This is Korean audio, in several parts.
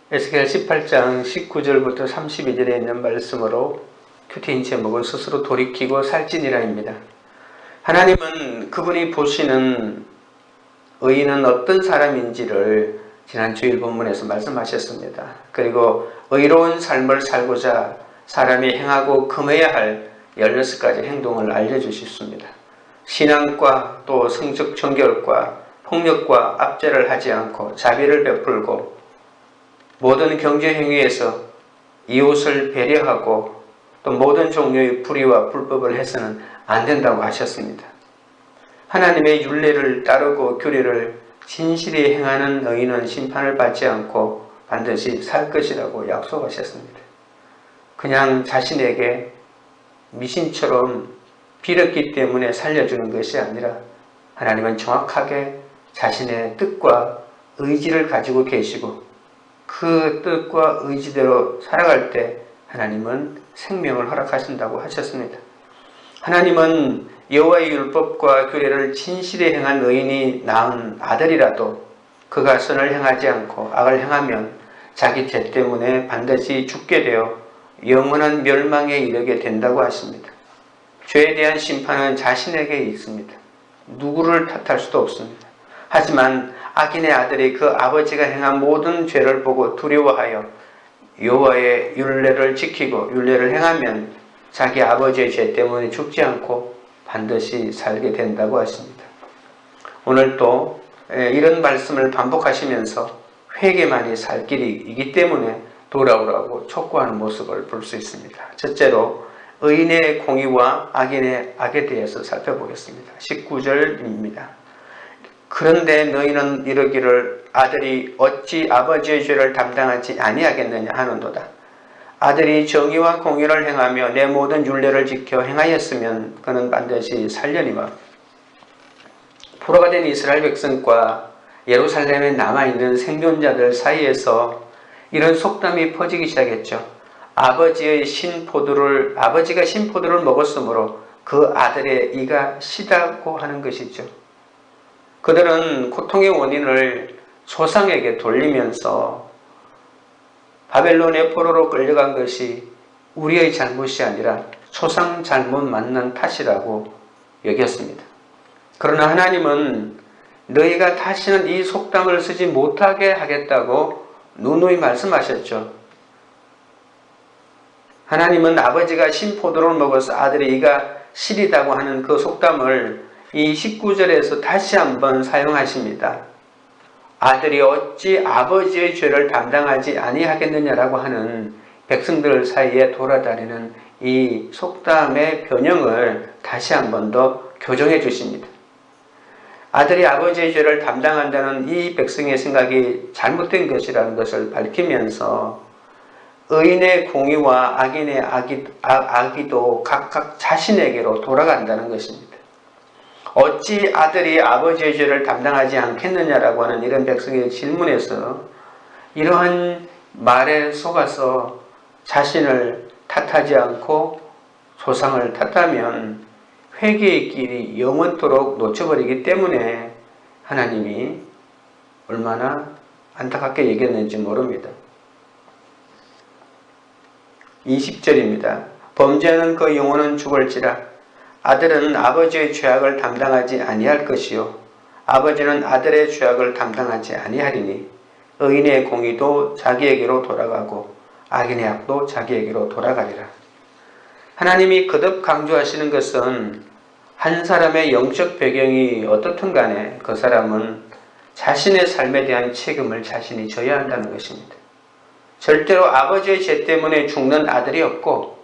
에스겔 18장 19절부터 32절에 있는 말씀으로 큐티인 제목은 스스로 돌이키고 살찌니라입니다. 하나님은 그분이 보시는 의인은 어떤 사람인지를 지난 주일 본문에서 말씀하셨습니다. 그리고 의로운 삶을 살고자 사람이 행하고 금해야 할 16가지 행동을 알려주셨습니다. 신앙과 또 성적 정결과 폭력과 압제를 하지 않고 자비를 베풀고 모든 경제 행위에서 이웃을 배려하고 또 모든 종류의 불의와 불법을 해서는 안 된다고 하셨습니다. 하나님의 율례를 따르고 규례를 진실히 행하는 의인은 심판을 받지 않고 반드시 살 것이라고 약속하셨습니다. 그냥 자신에게 미신처럼 빌었기 때문에 살려주는 것이 아니라 하나님은 정확하게 자신의 뜻과 의지를 가지고 계시고 그 뜻과 의지대로 살아갈 때 하나님은 생명을 허락하신다고 하셨습니다. 하나님은 여호와의 율법과 규례를 진실히 행한 의인이 낳은 아들이라도 그가 선을 행하지 않고 악을 행하면 자기 죄 때문에 반드시 죽게 되어 영원한 멸망에 이르게 된다고 하십니다. 죄에 대한 심판은 자신에게 있습니다. 누구를 탓할 수도 없습니다. 하지만 악인의 아들이 그 아버지가 행한 모든 죄를 보고 두려워하여 여호와의 율례를 지키고 율례를 행하면 자기 아버지의 죄 때문에 죽지 않고 반드시 살게 된다고 하십니다. 오늘 또 이런 말씀을 반복하시면서 회개만이 살 길이기 때문에 돌아오라고 촉구하는 모습을 볼 수 있습니다. 첫째로 의인의 공의와 악인의 악에 대해서 살펴보겠습니다. 19절입니다. 그런데 너희는 이르기를 아들이 어찌 아버지의 죄를 담당하지 아니하겠느냐 하는도다. 아들이 정의와 공의를 행하며 내 모든 율례를 지켜 행하였으면 그는 반드시 살려니와. 포로가 된 이스라엘 백성과 예루살렘에 남아있는 생존자들 사이에서 이런 속담이 퍼지기 시작했죠. 아버지가 신포도를 먹었으므로 그 아들의 이가 시다고 하는 것이죠. 그들은 고통의 원인을 조상에게 돌리면서 바벨론의 포로로 끌려간 것이 우리의 잘못이 아니라 조상 잘못 만난 탓이라고 여겼습니다. 그러나 하나님은 너희가 다시는 이 속담을 쓰지 못하게 하겠다고 누누이 말씀하셨죠. 하나님은 아버지가 신포도를 먹어서 아들의 이가 시리다고 하는 그 속담을 이 19절에서 다시 한번 사용하십니다. 아들이 어찌 아버지의 죄를 담당하지 아니하겠느냐라고 하는 백성들 사이에 돌아다니는 이 속담의 변형을 다시 한번 더 교정해 주십니다. 아들이 아버지의 죄를 담당한다는 이 백성의 생각이 잘못된 것이라는 것을 밝히면서 의인의 공의와 악인의 악의도 각각 자신에게로 돌아간다는 것입니다. 어찌 아들이 아버지의 죄를 담당하지 않겠느냐라고 하는 이런 백성의 질문에서 이러한 말에 속아서 자신을 탓하지 않고 조상을 탓하면 회개의 길이 영원토록 놓쳐버리기 때문에 하나님이 얼마나 안타깝게 얘기했는지 모릅니다. 20절입니다. 범죄하는 그 영혼은 죽을지라. 아들은 아버지의 죄악을 담당하지 아니할 것이요 아버지는 아들의 죄악을 담당하지 아니하리니 의인의 공의도 자기에게로 돌아가고 악인의 악도 자기에게로 돌아가리라. 하나님이 거듭 강조하시는 것은 한 사람의 영적 배경이 어떻든 간에 그 사람은 자신의 삶에 대한 책임을 자신이 져야 한다는 것입니다. 절대로 아버지의 죄 때문에 죽는 아들이 없고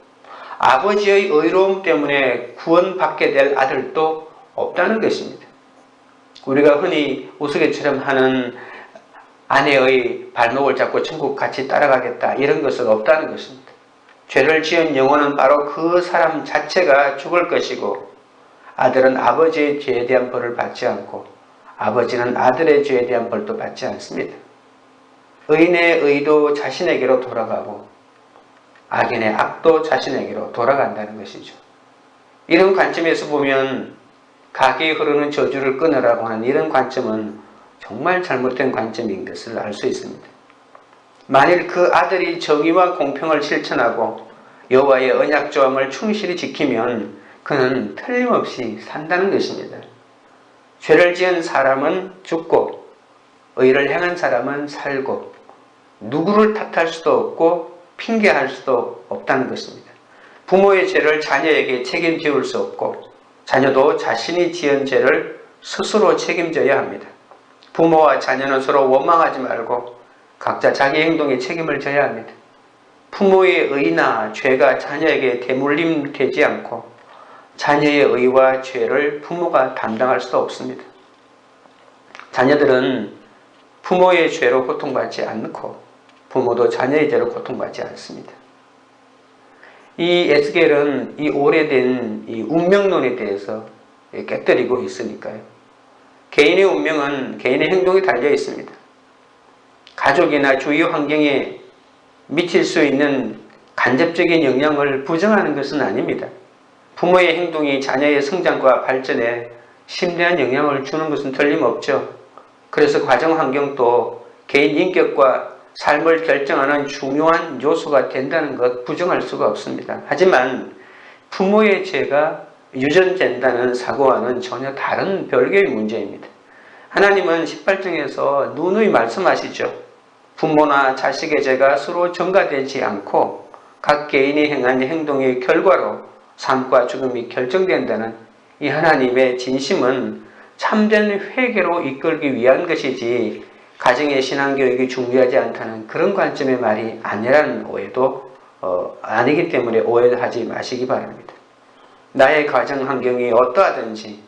아버지의 의로움 때문에 구원받게 될 아들도 없다는 것입니다. 우리가 흔히 우스갯처럼 하는 아내의 발목을 잡고 천국 같이 따라가겠다 이런 것은 없다는 것입니다. 죄를 지은 영혼은 바로 그 사람 자체가 죽을 것이고 아들은 아버지의 죄에 대한 벌을 받지 않고 아버지는 아들의 죄에 대한 벌도 받지 않습니다. 의인의 의도 자신에게로 돌아가고 악인의 악도 자신에게로 돌아간다는 것이죠. 이런 관점에서 보면 각이 흐르는 저주를 끊으라고 하는 이런 관점은 정말 잘못된 관점인 것을 알 수 있습니다. 만일 그 아들이 정의와 공평을 실천하고 여호와의 언약조항을 충실히 지키면 그는 틀림없이 산다는 것입니다. 죄를 지은 사람은 죽고 의를 행한 사람은 살고 누구를 탓할 수도 없고 핑계할 수도 없다는 것입니다. 부모의 죄를 자녀에게 책임지울 수 없고 자녀도 자신이 지은 죄를 스스로 책임져야 합니다. 부모와 자녀는 서로 원망하지 말고 각자 자기 행동에 책임을 져야 합니다. 부모의 의나 죄가 자녀에게 대물림되지 않고 자녀의 의와 죄를 부모가 담당할 수도 없습니다. 자녀들은 부모의 죄로 고통받지 않고 부모도 자녀의 죄로 고통받지 않습니다. 이 에스겔은 이 오래된 이 운명론에 대해서 깨뜨리고 있으니까요. 개인의 운명은 개인의 행동에 달려 있습니다. 가족이나 주위 환경에 미칠 수 있는 간접적인 영향을 부정하는 것은 아닙니다. 부모의 행동이 자녀의 성장과 발전에 심대한 영향을 주는 것은 틀림없죠. 그래서 가정 환경도 개인 인격과 삶을 결정하는 중요한 요소가 된다는 것 부정할 수가 없습니다. 하지만 부모의 죄가 유전된다는 사고와는 전혀 다른 별개의 문제입니다. 하나님은 18장에서 누누이 말씀하시죠. 부모나 자식의 죄가 서로 전가되지 않고 각 개인이 행한 행동의 결과로 삶과 죽음이 결정된다는 이 하나님의 진심은 참된 회개로 이끌기 위한 것이지 가정의 신앙교육이 중요하지 않다는 그런 관점의 말이 아니라는 오해도 아니기 때문에 오해하지 마시기 바랍니다. 나의 가정 환경이 어떠하든지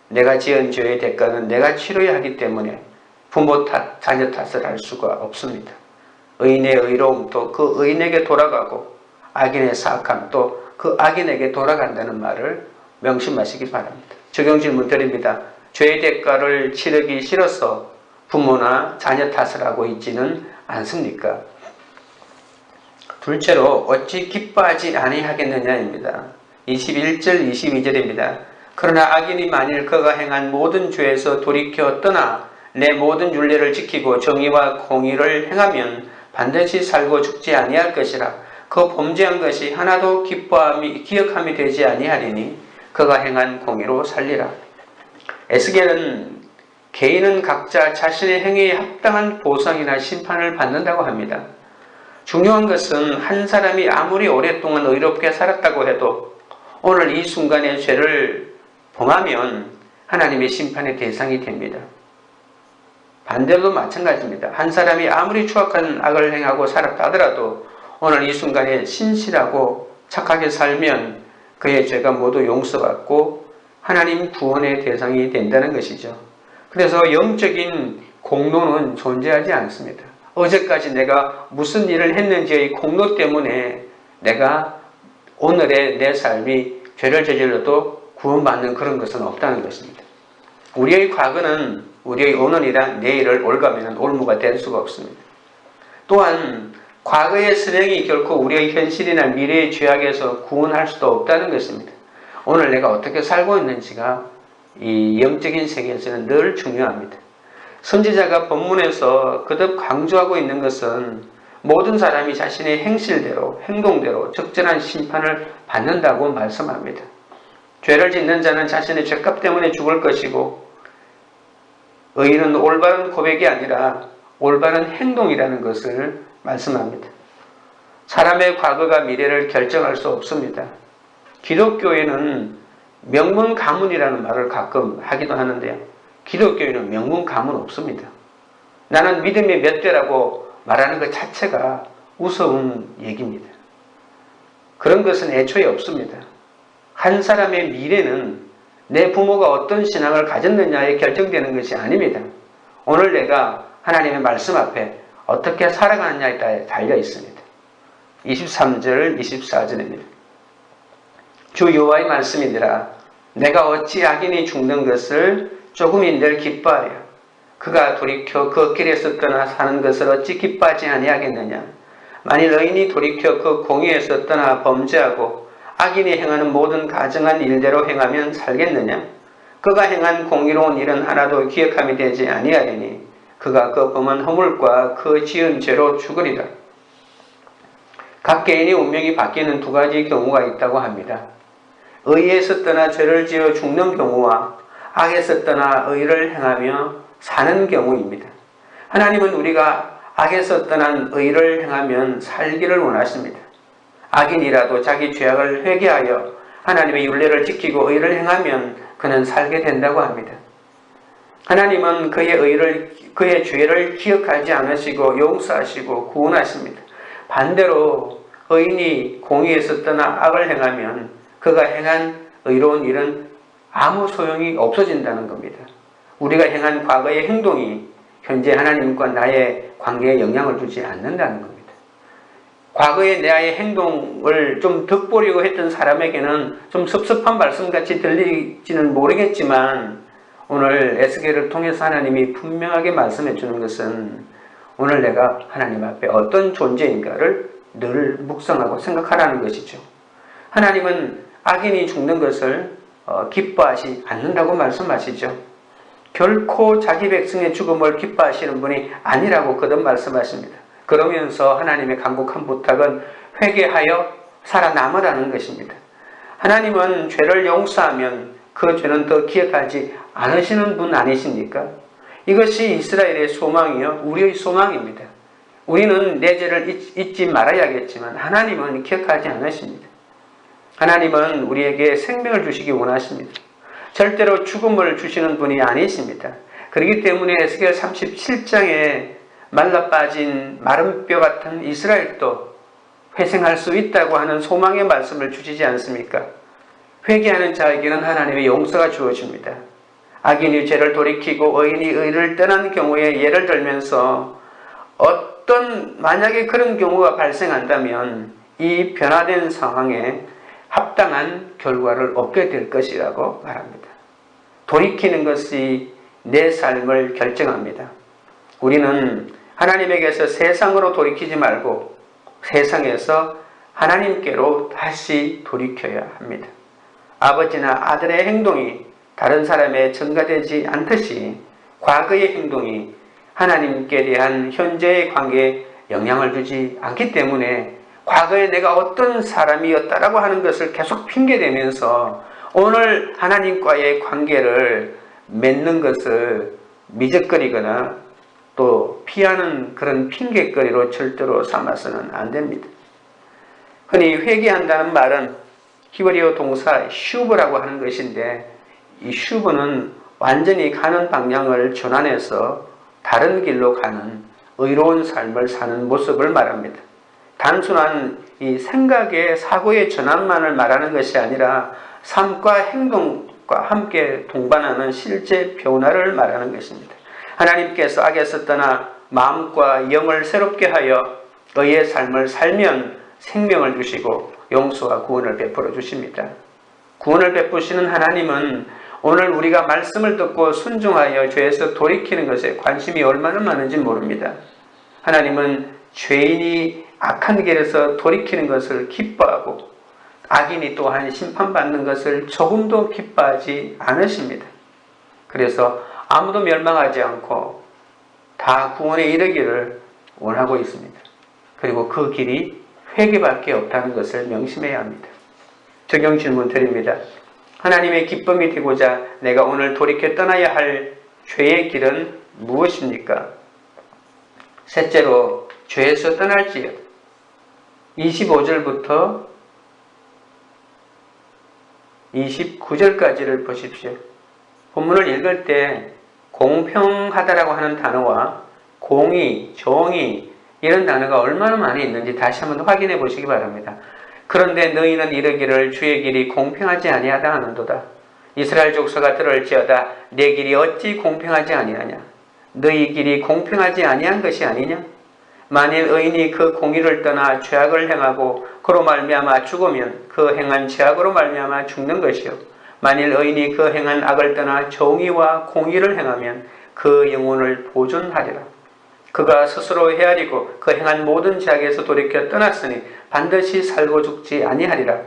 내가 지은 죄의 대가는 내가 치러야 하기 때문에 부모 탓, 자녀 탓을 할 수가 없습니다. 의인의 의로움도 그 의인에게 돌아가고 악인의 사악함도 그 악인에게 돌아간다는 말을 명심하시기 바랍니다. 적용 질문 드립니다. 죄의 대가를 치르기 싫어서 부모나 자녀 탓을 하고 있지는 않습니까? 둘째로 어찌 기뻐하지 아니하겠느냐입니다. 21절 22절입니다. 그러나 악인이 만일 그가 행한 모든 죄에서 돌이켜 떠나 내 모든 율례를 지키고 정의와 공의를 행하면 반드시 살고 죽지 아니할 것이라. 그 범죄한 것이 하나도 기억함이 되지 아니하리니 그가 행한 공의로 살리라. 에스겔은 개인은 각자 자신의 행위에 합당한 보상이나 심판을 받는다고 합니다. 중요한 것은 한 사람이 아무리 오랫동안 의롭게 살았다고 해도 오늘 이 순간에 죄를 범하면 하나님의 심판의 대상이 됩니다. 반대로도 마찬가지입니다. 한 사람이 아무리 추악한 악을 행하고 살았다 하더라도 오늘 이 순간에 신실하고 착하게 살면 그의 죄가 모두 용서받고 하나님 구원의 대상이 된다는 것이죠. 그래서 영적인 공로는 존재하지 않습니다. 어제까지 내가 무슨 일을 했는지의 공로 때문에 내가 오늘의 내 삶이 죄를 저질러도 구원받는 그런 것은 없다는 것입니다. 우리의 과거는 우리의 오늘이랑 내일을 올가매는 올무가 될 수가 없습니다. 또한 과거의 선행이 결코 우리의 현실이나 미래의 죄악에서 구원할 수도 없다는 것입니다. 오늘 내가 어떻게 살고 있는지가 이 영적인 세계에서는 늘 중요합니다. 선지자가 본문에서 거듭 강조하고 있는 것은 모든 사람이 자신의 행실대로 행동대로 적절한 심판을 받는다고 말씀합니다. 죄를 짓는 자는 자신의 죄값 때문에 죽을 것이고 의인은 올바른 고백이 아니라 올바른 행동이라는 것을 말씀합니다. 사람의 과거가 미래를 결정할 수 없습니다. 기독교에는 명문 가문이라는 말을 가끔 하기도 하는데요. 기독교에는 명문 가문 없습니다. 나는 믿음의 몇 대라고 말하는 것 자체가 우스운 얘기입니다. 그런 것은 애초에 없습니다. 한 사람의 미래는 내 부모가 어떤 신앙을 가졌느냐에 결정되는 것이 아닙니다. 오늘 내가 하나님의 말씀 앞에 어떻게 살아가느냐에 달려 있습니다. 23절 24절입니다. 주 여호와의 말씀이니라. 내가 어찌 악인이 죽는 것을 조금인들 기뻐하여 그가 돌이켜 그 길에서 떠나 사는 것을 어찌 기뻐하지 아니하겠느냐. 만일 의인이 돌이켜 그 공의에서 떠나 범죄하고 악인이 행하는 모든 가증한 일대로 행하면 살겠느냐. 그가 행한 공의로운 일은 하나도 기억함이 되지 아니하리니 그가 그 범한 허물과 그 지은 죄로 죽으리라. 각 개인의 운명이 바뀌는 두 가지 경우가 있다고 합니다. 의에서 떠나 죄를 지어 죽는 경우와 악에서 떠나 의를 행하며 사는 경우입니다. 하나님은 우리가 악에서 떠난 의를 행하면 살기를 원하십니다. 악인이라도 자기 죄악을 회개하여 하나님의 율례를 지키고 의를 행하면 그는 살게 된다고 합니다. 하나님은 그의 죄를 기억하지 않으시고 용서하시고 구원하십니다. 반대로 의인이 공의에서 떠나 악을 행하면 그가 행한 의로운 일은 아무 소용이 없어진다는 겁니다. 우리가 행한 과거의 행동이 현재 하나님과 나의 관계에 영향을 주지 않는다는 겁니다. 과거의 나의 행동을 좀 덕보려고 했던 사람에게는 좀 섭섭한 말씀같이 들리지는 모르겠지만 오늘 에스겔을 통해서 하나님이 분명하게 말씀해 주는 것은 오늘 내가 하나님 앞에 어떤 존재인가를 늘 묵상하고 생각하라는 것이죠. 하나님은 악인이 죽는 것을 기뻐하지 않는다고 말씀하시죠. 결코 자기 백성의 죽음을 기뻐하시는 분이 아니라고 거듭 말씀하십니다. 그러면서 하나님의 간곡한 부탁은 회개하여 살아남으라는 것입니다. 하나님은 죄를 용서하면 그 죄는 더 기억하지 않으시는 분 아니십니까? 이것이 이스라엘의 소망이요 우리의 소망입니다. 우리는 내 죄를 잊지 말아야겠지만 하나님은 기억하지 않으십니다. 하나님은 우리에게 생명을 주시기 원하십니다. 절대로 죽음을 주시는 분이 아니십니다. 그렇기 때문에 에스겔 37장에 말라빠진 마른 뼈 같은 이스라엘도 회생할 수 있다고 하는 소망의 말씀을 주시지 않습니까? 회개하는 자에게는 하나님의 용서가 주어집니다. 악인이 죄를 돌이키고 의인이 의를 떠난 경우에 예를 들면서 만약에 그런 경우가 발생한다면 이 변화된 상황에 합당한 결과를 얻게 될 것이라고 말합니다. 돌이키는 것이 내 삶을 결정합니다. 우리는 하나님에게서 세상으로 돌이키지 말고 세상에서 하나님께로 다시 돌이켜야 합니다. 아버지나 아들의 행동이 다른 사람에 전가되지 않듯이 과거의 행동이 하나님께 대한 현재의 관계에 영향을 주지 않기 때문에 과거에 내가 어떤 사람이었다라고 하는 것을 계속 핑계대면서 오늘 하나님과의 관계를 맺는 것을 미적거리거나 또 피하는 그런 핑계거리로 절대로 삼아서는 안 됩니다. 흔히 회개한다는 말은 히브리어 동사 슈브라고 하는 것인데 이 슈브는 완전히 가는 방향을 전환해서 다른 길로 가는 의로운 삶을 사는 모습을 말합니다. 단순한 이 생각의 사고의 전환만을 말하는 것이 아니라 삶과 행동과 함께 동반하는 실제 변화를 말하는 것입니다. 하나님께서 악에서 떠나 마음과 영을 새롭게 하여 의의 삶을 살면 생명을 주시고 용서와 구원을 베풀어 주십니다. 구원을 베푸시는 하나님은 오늘 우리가 말씀을 듣고 순종하여 죄에서 돌이키는 것에 관심이 얼마나 많은지 모릅니다. 하나님은 죄인이 악한 길에서 돌이키는 것을 기뻐하고 악인이 또한 심판받는 것을 조금도 기뻐하지 않으십니다. 그래서 아무도 멸망하지 않고 다 구원에 이르기를 원하고 있습니다. 그리고 그 길이 회개밖에 없다는 것을 명심해야 합니다. 적용 질문 드립니다. 하나님의 기쁨이 되고자 내가 오늘 돌이켜 떠나야 할 죄의 길은 무엇입니까? 셋째로 죄에서 떠날지요. 25절부터 29절까지를 보십시오. 본문을 읽을 때 공평하다라고 하는 단어와 공의, 정의 이런 단어가 얼마나 많이 있는지 다시 한번 확인해 보시기 바랍니다. 그런데 너희는 이르기를 주의 길이 공평하지 아니하다 하는도다. 이스라엘 족속아 들을지어다. 내 길이 어찌 공평하지 아니하냐. 너희 길이 공평하지 아니한 것이 아니냐. 만일 의인이 그 공의를 떠나 죄악을 행하고 그로 말미암아 죽으면 그 행한 죄악으로 말미암아 죽는 것이요. 만일 의인이 그 행한 악을 떠나 정의와 공의를 행하면 그 영혼을 보존하리라. 그가 스스로 헤아리고 그 행한 모든 죄악에서 돌이켜 떠났으니 반드시 살고 죽지 아니하리라.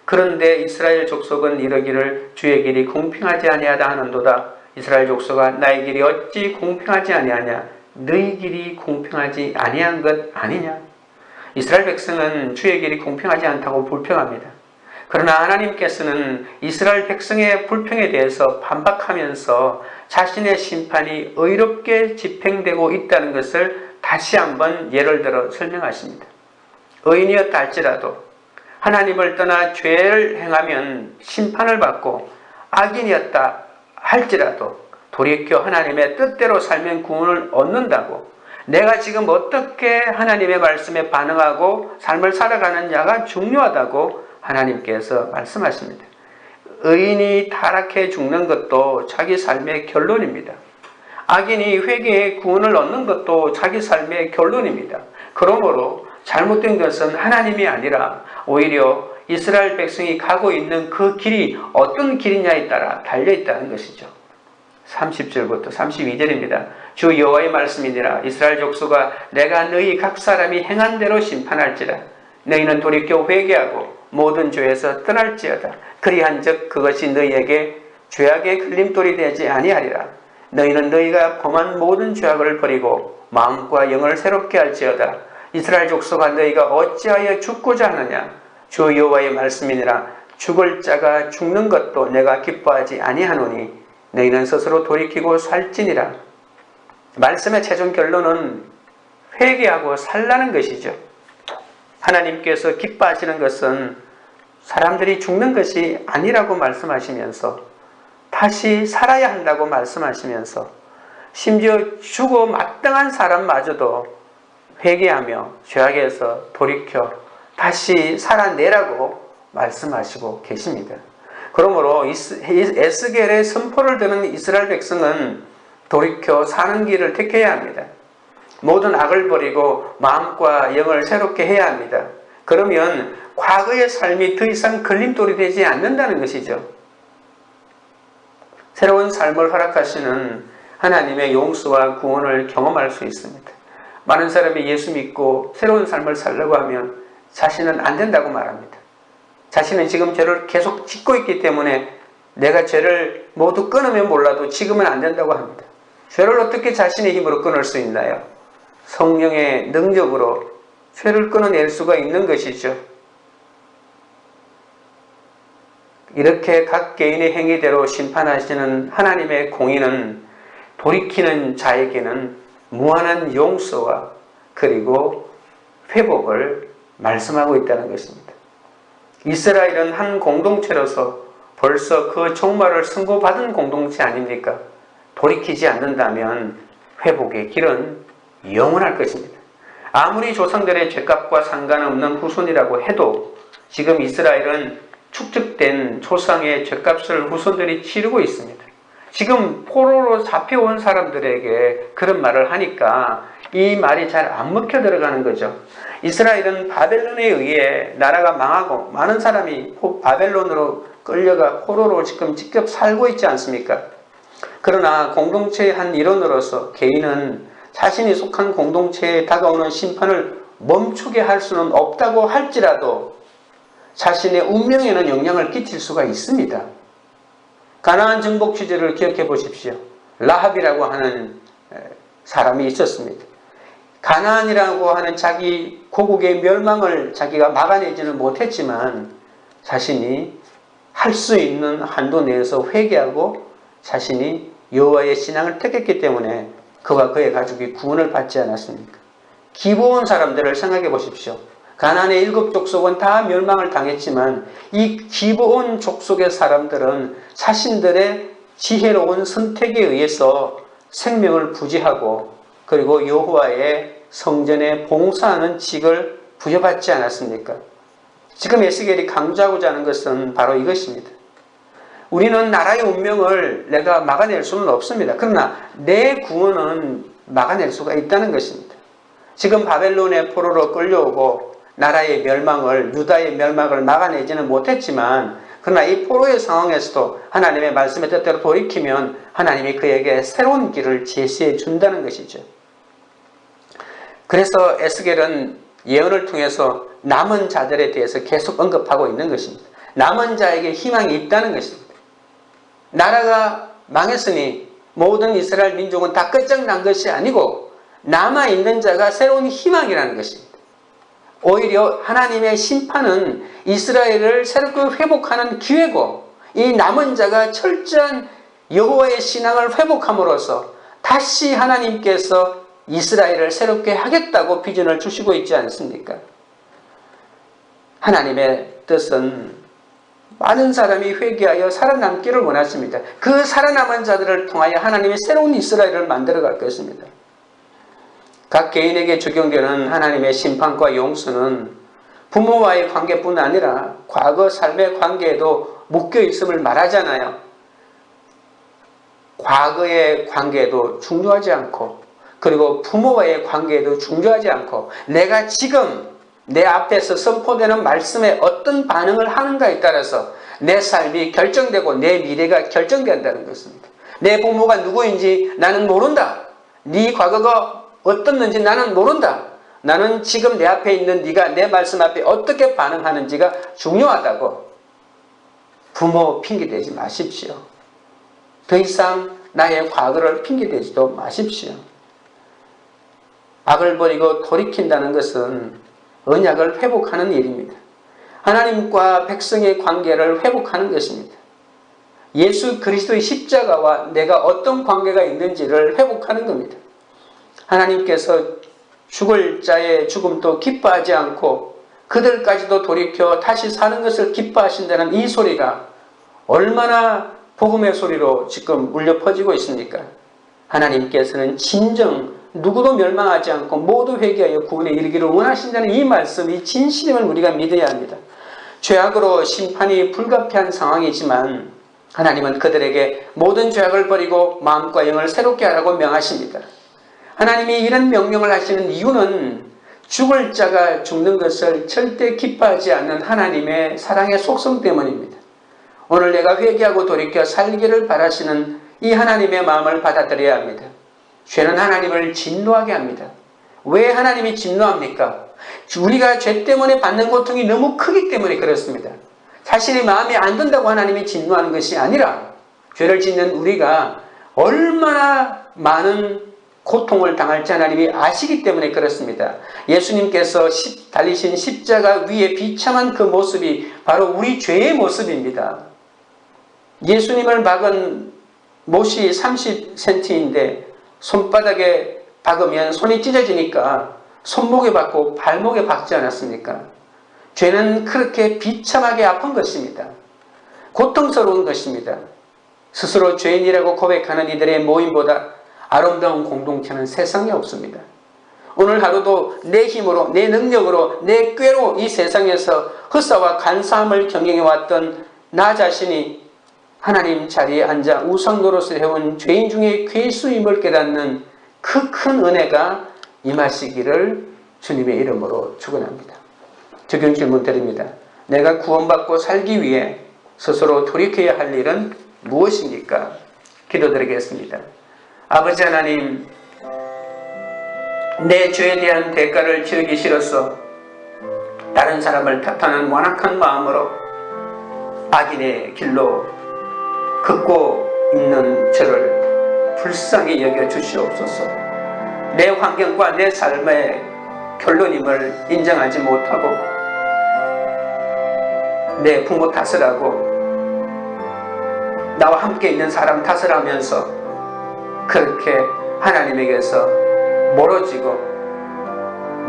그런데 이스라엘 족속은 이르기를 주의 길이 공평하지 아니하다 하는도다. 이스라엘 족속아 나의 길이 어찌 공평하지 아니하냐. 너희 길이 공평하지 아니한 것 아니냐? 이스라엘 백성은 주의 길이 공평하지 않다고 불평합니다. 그러나 하나님께서는 이스라엘 백성의 불평에 대해서 반박하면서 자신의 심판이 의롭게 집행되고 있다는 것을 다시 한번 예를 들어 설명하십니다. 의인이었다 할지라도 하나님을 떠나 죄를 행하면 심판을 받고, 악인이었다 할지라도 돌이켜 하나님의 뜻대로 살면 구원을 얻는다고, 내가 지금 어떻게 하나님의 말씀에 반응하고 삶을 살아가느냐가 중요하다고 하나님께서 말씀하십니다. 의인이 타락해 죽는 것도 자기 삶의 결론입니다. 악인이 회개해 구원을 얻는 것도 자기 삶의 결론입니다. 그러므로 잘못된 것은 하나님이 아니라 오히려 이스라엘 백성이 가고 있는 그 길이 어떤 길이냐에 따라 달려있다는 것이죠. 30절부터 32절입니다. 주 여호와의 말씀이니라. 이스라엘 족속아, 내가 너희 각 사람이 행한 대로 심판할지라. 너희는 돌이켜 회개하고 모든 죄에서 떠날지어다. 그리한즉 그것이 너희에게 죄악의 걸림돌이 되지 아니하리라. 너희는 너희가 범한 모든 죄악을 버리고 마음과 영을 새롭게 할지어다. 이스라엘 족속아, 너희가 어찌하여 죽고자 하느냐? 주 여호와의 말씀이니라. 죽을 자가 죽는 것도 내가 기뻐하지 아니하노니 너희는 스스로 돌이키고 살지니라. 말씀의 최종 결론은 회개하고 살라는 것이죠. 하나님께서 기뻐하시는 것은 사람들이 죽는 것이 아니라고 말씀하시면서, 다시 살아야 한다고 말씀하시면서, 심지어 죽어 마땅한 사람마저도 회개하며 죄악에서 돌이켜 다시 살아내라고 말씀하시고 계십니다. 그러므로 에스겔의 선포를 듣는 이스라엘 백성은 돌이켜 사는 길을 택해야 합니다. 모든 악을 버리고 마음과 영을 새롭게 해야 합니다. 그러면 과거의 삶이 더 이상 걸림돌이 되지 않는다는 것이죠. 새로운 삶을 허락하시는 하나님의 용서와 구원을 경험할 수 있습니다. 많은 사람이 예수 믿고 새로운 삶을 살려고 하면 자신은 안 된다고 말합니다. 자신은 지금 죄를 계속 짓고 있기 때문에 내가 죄를 모두 끊으면 몰라도 지금은 안 된다고 합니다. 죄를 어떻게 자신의 힘으로 끊을 수 있나요? 성령의 능력으로 죄를 끊어낼 수가 있는 것이죠. 이렇게 각 개인의 행위대로 심판하시는 하나님의 공의는 돌이키는 자에게는 무한한 용서와 그리고 회복을 말씀하고 있다는 것입니다. 이스라엘은 한 공동체로서 벌써 그 종말을 선고받은 공동체 아닙니까? 돌이키지 않는다면 회복의 길은 영원할 것입니다. 아무리 조상들의 죄값과 상관없는 후손이라고 해도 지금 이스라엘은 축적된 조상의 죄값을 후손들이 치르고 있습니다. 지금 포로로 잡혀온 사람들에게 그런 말을 하니까 이 말이 잘 안 먹혀 들어가는 거죠. 이스라엘은 바벨론에 의해 나라가 망하고 많은 사람이 바벨론으로 끌려가 포로로 지금 직접 살고 있지 않습니까? 그러나 공동체의 한 일원으로서 개인은 자신이 속한 공동체에 다가오는 심판을 멈추게 할 수는 없다고 할지라도 자신의 운명에는 영향을 끼칠 수가 있습니다. 가나안 정복 취재를 기억해 보십시오. 라합이라고 하는 사람이 있었습니다. 가나안이라고 하는 자기 고국의 멸망을 자기가 막아내지는 못했지만 자신이 할 수 있는 한도 내에서 회개하고 자신이 여호와의 신앙을 택했기 때문에 그와 그의 가족이 구원을 받지 않았습니까? 기브온 사람들을 생각해 보십시오. 가나안의 7 족속은 다 멸망을 당했지만 이 기브온 족속의 사람들은 자신들의 지혜로운 선택에 의해서 생명을 부지하고 그리고 여호와의 성전에 봉사하는 직을 부여받지 않았습니까? 지금 에스겔이 강조하고자 하는 것은 바로 이것입니다. 우리는 나라의 운명을 내가 막아낼 수는 없습니다. 그러나 내 구원은 막아낼 수가 있다는 것입니다. 지금 바벨론의 포로로 끌려오고 나라의 멸망을, 유다의 멸망을 막아내지는 못했지만 그러나 이 포로의 상황에서도 하나님의 말씀의 뜻대로 돌이키면 하나님이 그에게 새로운 길을 제시해 준다는 것이죠. 그래서 에스겔은 예언을 통해서 남은 자들에 대해서 계속 언급하고 있는 것입니다. 남은 자에게 희망이 있다는 것입니다. 나라가 망했으니 모든 이스라엘 민족은 다 끝장난 것이 아니고 남아있는 자가 새로운 희망이라는 것입니다. 오히려 하나님의 심판은 이스라엘을 새롭게 회복하는 기회고, 이 남은 자가 철저한 여호와의 신앙을 회복함으로써 다시 하나님께서 이스라엘을 새롭게 하겠다고 비전을 주시고 있지 않습니까? 하나님의 뜻은 많은 사람이 회개하여 살아남기를 원하십니다. 그 살아남은 자들을 통하여 하나님이 새로운 이스라엘을 만들어갈 것입니다. 각 개인에게 적용되는 하나님의 심판과 용서는 부모와의 관계뿐 아니라 과거 삶의 관계에도 묶여 있음을 말하잖아요. 과거의 관계에도 중요하지 않고, 그리고 부모와의 관계에도 중요하지 않고, 내가 지금 내 앞에서 선포되는 말씀에 어떤 반응을 하는가에 따라서 내 삶이 결정되고 내 미래가 결정된다는 것입니다. 내 부모가 누구인지 나는 모른다. 네 과거가 어떻는지 나는 모른다. 나는 지금 내 앞에 있는 네가 내 말씀 앞에 어떻게 반응하는지가 중요하다고. 부모 핑계대지 마십시오. 더 이상 나의 과거를 핑계대지도 마십시오. 악을 버리고 돌이킨다는 것은 언약을 회복하는 일입니다. 하나님과 백성의 관계를 회복하는 것입니다. 예수 그리스도의 십자가와 내가 어떤 관계가 있는지를 회복하는 겁니다. 하나님께서 죽을 자의 죽음도 기뻐하지 않고 그들까지도 돌이켜 다시 사는 것을 기뻐하신다는 이 소리가 얼마나 복음의 소리로 지금 울려 퍼지고 있습니까? 하나님께서는 진정 누구도 멸망하지 않고 모두 회개하여 구원에 이르기를 원하신다는 이 말씀이 진실임을 우리가 믿어야 합니다. 죄악으로 심판이 불가피한 상황이지만 하나님은 그들에게 모든 죄악을 버리고 마음과 영을 새롭게 하라고 명하십니다. 하나님이 이런 명령을 하시는 이유는 죽을 자가 죽는 것을 절대 기뻐하지 않는 하나님의 사랑의 속성 때문입니다. 오늘 내가 회개하고 돌이켜 살기를 바라시는 이 하나님의 마음을 받아들여야 합니다. 죄는 하나님을 진노하게 합니다. 왜 하나님이 진노합니까? 우리가 죄 때문에 받는 고통이 너무 크기 때문에 그렇습니다. 자신의 마음에 안 든다고 하나님이 진노하는 것이 아니라 죄를 짓는 우리가 얼마나 많은 고통을 당할지 하나님이 아시기 때문에 그렇습니다. 예수님께서 달리신 십자가 위에 비참한 그 모습이 바로 우리 죄의 모습입니다. 예수님을 박은 못이 30cm인데 손바닥에 박으면 손이 찢어지니까 손목에 박고 발목에 박지 않았습니까? 죄는 그렇게 비참하게 아픈 것입니다. 고통스러운 것입니다. 스스로 죄인이라고 고백하는 이들의 모임보다 아름다운 공동체는 세상에 없습니다. 오늘 하루도 내 힘으로, 내 능력으로, 내 꾀로 이 세상에서 흑사와 간사함을 경영해왔던 나 자신이 하나님 자리에 앉아 우상 노릇을 해온 죄인 중에 괴수임을 깨닫는 그 큰 은혜가 임하시기를 주님의 이름으로 축원합니다. 적용 질문 드립니다. 내가 구원받고 살기 위해 스스로 돌이켜야 할 일은 무엇입니까? 기도드리겠습니다. 아버지 하나님, 내 죄에 대한 대가를 치르기 싫어서 다른 사람을 탓하는 완악한 마음으로 악인의 길로 걷고 있는 저를 불쌍히 여겨 주시옵소서. 내 환경과 내 삶의 결론임을 인정하지 못하고 내 부모 탓을 하고 나와 함께 있는 사람 탓을 하면서 그렇게 하나님에게서 멀어지고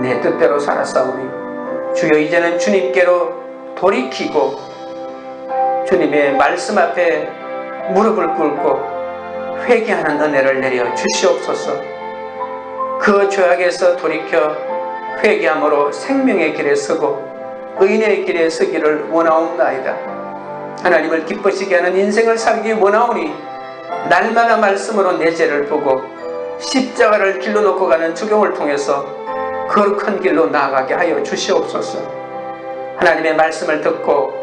내 뜻대로 살았사오니 주여 이제는 주님께로 돌이키고 주님의 말씀 앞에 무릎을 꿇고 회개하는 은혜를 내려 주시옵소서. 그 죄악에서 돌이켜 회개함으로 생명의 길에 서고 의인의 길에 서기를 원하옵나이다. 하나님을 기쁘시게 하는 인생을 살기 원하오니 날마다 말씀으로 내 죄를 보고 십자가를 길로 놓고 가는 주경을 통해서 거룩한 길로 나아가게 하여 주시옵소서. 하나님의 말씀을 듣고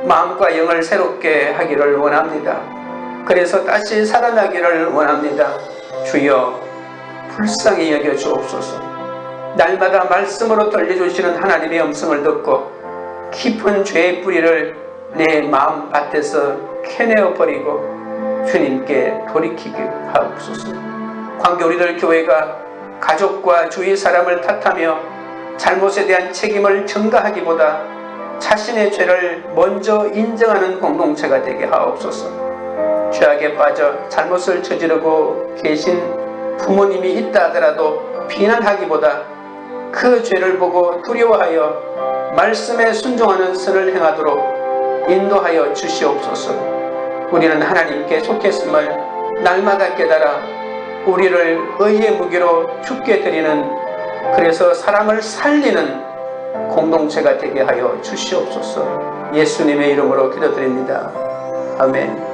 마음과 영을 새롭게 하기를 원합니다. 그래서 다시 살아나기를 원합니다. 주여 불쌍히 여겨 주옵소서. 날마다 말씀으로 들려주시는 하나님의 음성을 듣고 깊은 죄의 뿌리를 내 마음 밭에서 캐내어 버리고 주님께 돌이키게 하옵소서. 광교 우리들 교회가 가족과 주위 사람을 탓하며 잘못에 대한 책임을 전가하기보다 자신의 죄를 먼저 인정하는 공동체가 되게 하옵소서. 죄악에 빠져 잘못을 저지르고 계신 부모님이 있다 하더라도 비난하기보다 그 죄를 보고 두려워하여 말씀에 순종하는 선을 행하도록 인도하여 주시옵소서. 우리는 하나님께 속했음을 날마다 깨달아 우리를 의의 무기로 죽게 드리는, 그래서 사람을 살리는 공동체가 되게 하여 주시옵소서. 예수님의 이름으로 기도드립니다. 아멘.